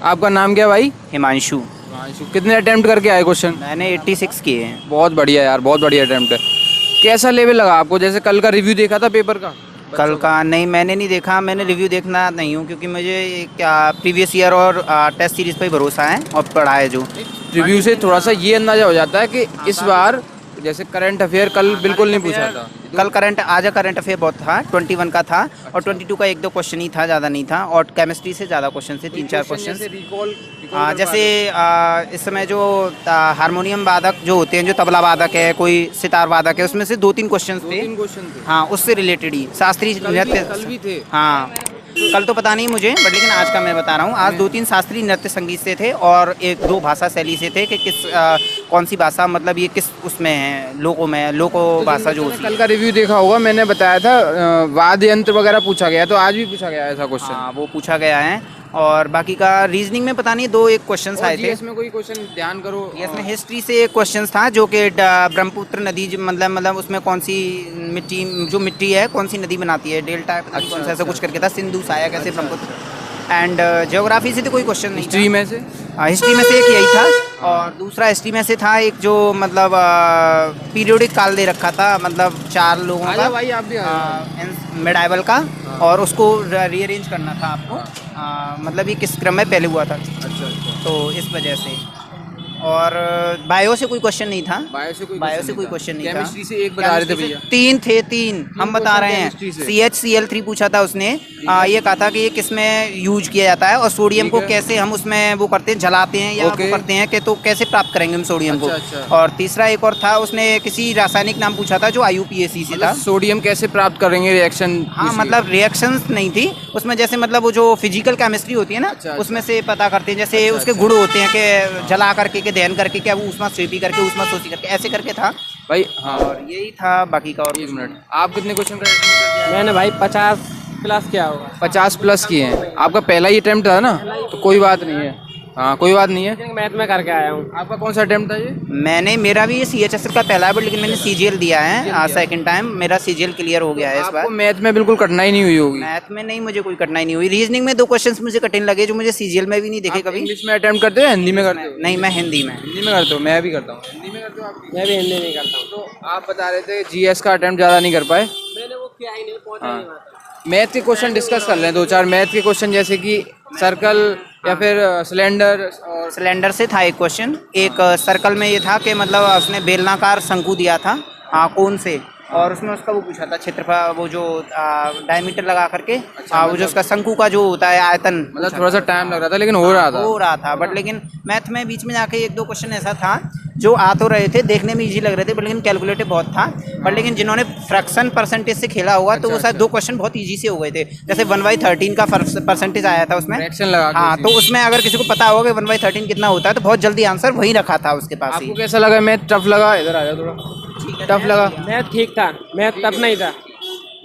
आपका नाम क्या भाई? हिमांशु। हिमांशु। कितने अटेम्प्ट करके आए क्वेश्चन? मैंने 86 किए हैं। बहुत बढ़िया यार, बहुत बढ़िया अटेम्प्ट है। कैसा लेवल लगा आपको? जैसे कल का रिव्यू देखा था पेपर का? कल का नहीं, मैंने नहीं देखा। मैंने रिव्यू देखना नहीं हूँ क्योंकि मुझे क्या प्रीवियस ईयर और टेस्ट सीरीज़ पर ही भरोसा है और पढ़ा है जो। रिव्यू से थोड़ा सा ये अंदाजा हो जाता है कि इस बार जैसे करंट अफेयर कल बिल्कुल नहीं पूछा था। कल आज करंट अफेयर बहुत था, 21 का था और 22 का 1-2 क्वेश्चन ही था, ज़्यादा नहीं था। और केमिस्ट्री से ज़्यादा क्वेश्चन थे, 3-4 क्वेश्चन। जैसे इस समय जो हारमोनियम वादक जो होते हैं, जो तबला वादक है, कोई सितार वादक है, उसमें से 2-3 क्वेश्चन थे। हाँ, उससे रिलेटेड ही शास्त्रीय नृत्य कल भी थे। हाँ, कल तो पता नहीं मुझे, बट लेकिन आज का मैं बता रहा हूँ। आज 2-3 शास्त्रीय नृत्य संगीत से थे और 1-2 भाषा शैली से थे कि किस कौन सी भाषा, मतलब ये किस उसमें है, लोको भाषा जो होती है। कल का रिव्यू देखा होगा, मैंने बताया था वाद्य यंत्र वगैरह पूछा गया, तो आज भी पूछा गया ऐसा क्वेश्चन? हाँ, वो पूछा गया है। और बाकी का रीजनिंग में पता नहीं 2-1 क्वेश्चन आए थे। इसमें कोई क्वेश्चन ध्यान करो। इसमें हिस्ट्री से एक क्वेश्चन था जो कि ब्रह्मपुत्र नदी मतलब उसमें कौन सी मिट्टी है, कौन सी नदी बनाती है, डेल्टा कौन सा, ऐसा कुछ करके था। सिंधु, सहायक, ऐसे ब्रह्मपुत्र। एंड ज्योग्राफी से तो कोई क्वेश्चन नहीं। हिस्ट्री में से? हिस्ट्री में से एक यही था और दूसरा हिस्ट्री में से था एक जो मतलब पीरियोडिक काल दे रखा था, मतलब 4 लोगों का भाई आप भी मेडाइवल का, और उसको रीअरेंज करना था आपको। मतलब ये किस क्रम में पहले हुआ था। अच्छा। तो इस वजह से। और बायो से कोई क्वेश्चन नहीं था। बायो से कोई क्वेश्चन नहीं था। केमिस्ट्री से एक बता रहे थे भैया। 3 थे, 3 हम बता रहे हैं। CHCl3 पूछा था उसने। ये कहा था कि ये किस में यूज किया जाता है और सोडियम को कैसे हम उसमें वो करते हैं, जलाते हैं या वो करते हैं कि तो कैसे प्राप्त करेंगे हम सोडियम को। और तीसरा एक और था, उसने किसी रासायनिक नाम पूछा था जो IUPAC से था। सोडियम कैसे प्राप्त करेंगे रिएक्शन? हाँ, मतलब रिएक्शंस नहीं थी उसमें, जैसे मतलब वो जो फिजिकल केमिस्ट्री होती है ना, उसमें से पता करते हैं। जैसे उसके गुण होते हैं कि जला करके, के दहन करके, क्या वो ऊष्मा स्वीपी करके, ऊष्मा शोषी करके, ऐसे करके था भाई। हाँ, और यही था। बाकी का और 1 मिनट, आप कितने क्वेश्चन कर दिया? मैंने भाई 50 प्लस किया होगा। 50 प्लस किए हैं। आपका पहला ही अटेम्प्ट था ना, तो कोई बात नहीं है। हाँ, कोई बात नहीं है। मैथ में करके आया हूँ। आपका कौन सा अटेम्प्ट था ये? मेरा भी ये CHSL का पहला है, बट लेकिन मैंने CGL दिया है सेकंड टाइम। मेरा CGL क्लियर हो गया है इस बार। मैथ में बिल्कुल कठिनाई नहीं हुई होगी? मैथ में नहीं, मुझे कोई कठिनाई नहीं हुई। रीजनिंग में 2 क्वेश्चंस मुझे कठिन लगे जो मुझे CGL में भी नहीं देखे कभी। इंग्लिश में अटेम्प्ट करते हो, हिंदी में करते हो? नहीं, मैं हिंदी में करते हो। मैं भी करता हूँ। हिंदी में करते हो आप? मैं भी हिंदी नहीं करता हूँ। तो आप बता रहे थे GS का अटेम्प्ट ज़्यादा नहीं कर पाए। मैंने वो किया ही नहीं, पहुंचा नहीं वहाँ तक। मैथ के क्वेश्चन डिस्कस कर लें, 2-4 मैथ के क्वेश्चन, जैसे कि सर्कल या फिर सिलेंडर। और सिलेंडर से था एक क्वेश्चन। एक सर्कल में ये था कि मतलब उसने बेलनाकार शंकु दिया था कोन से, और उसमें उसका वो पूछा था क्षेत्रफल, वो जो डायमीटर लगा करके। वो जो उसका शंकु का जो होता है आयतन। मतलब थोड़ा सा टाइम लग रहा था, लेकिन हो रहा था। बट लेकिन मैथ में बीच में जाके 1-2 क्वेश्चन ऐसा था जो आ तो रहे थे, देखने में इजी लग रहे थे, बट लेकिन कैलकुलेटिव बहुत था। बट लेकिन जिन्होंने फ्रैक्शन परसेंटेज से खेला होगा तो वो शायद 2 क्वेश्चन बहुत इजी से हो गए थे। जैसे 1/13 का परसेंटेज आया था उसमें। हाँ, तो उसमें अगर किसी को पता होगा कि 1/13 कितना होता है तो बहुत जल्दी आंसर वही रखा था उसके पास ही। आपको कैसा लगा मैथ? टफ लगा? इधर आ जाओ थोड़ा। टफ लगा? मैथ ठीक था, मैथ टफ नहीं था।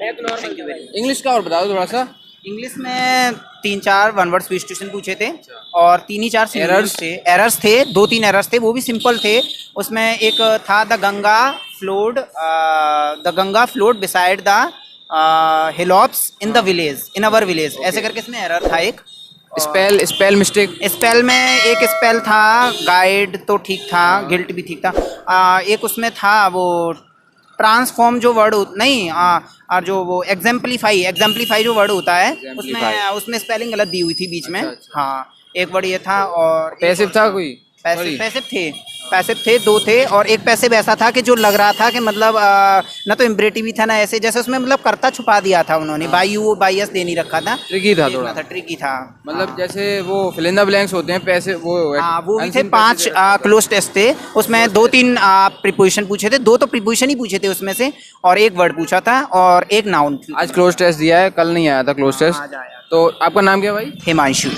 Math normal. इंग्लिश का और बताओ थोड़ा सा। इंग्लिश में 3-4 वन वर्ड सब्स्टिट्यूशन पूछे थे और 3-4 एरर्स थे। 2-3 एरर्स थे, वो भी सिंपल थे। उसमें एक था the Ganga flowed beside the hilltops in the village, in our village, ऐसे करके इसमें एरर था एक। Spell mistake. स्पेल में एक स्पेल था, गाइड तो ठीक था, गिल्ट भी ठीक था। एक उसमें था वो ट्रांसफॉर्म जो वर्ड नहीं, और जो वो एग्जाम्पलीफाई जो वर्ड होता है, उसमें स्पेलिंग गलत दी हुई थी बीच में। हाँ, एक वर्ड ये था। और पैसिव था कोई? पैसिव थे 2 थे, और एक पैसिव ऐसा था कि जो लग रहा था कि मतलब ना तो इम्परेटिव ही था ना ऐसे, जैसे उसमें मतलब कर्ता छुपा दिया था उन्होंने। बाई एस दे नहीं रखा था। ट्रिकी था थोड़ा। ट्रिकी था, मतलब जैसे वो फिल इन द ब्लैंक्स होते हैं पैसे, वो भी थे। 5 क्लोज टेस्ट थे उसमें। 2-3 प्रीपोजिशन पूछे थे, 2 तो प्रीपोजिशन ही पूछे थे उसमें से, और एक वर्ड पूछा था और एक नाउन। आज क्लोज टेस्ट दिया है, कल नहीं आया था क्लोज टेस्ट। तो आपका नाम क्या भाई? हिमांशु।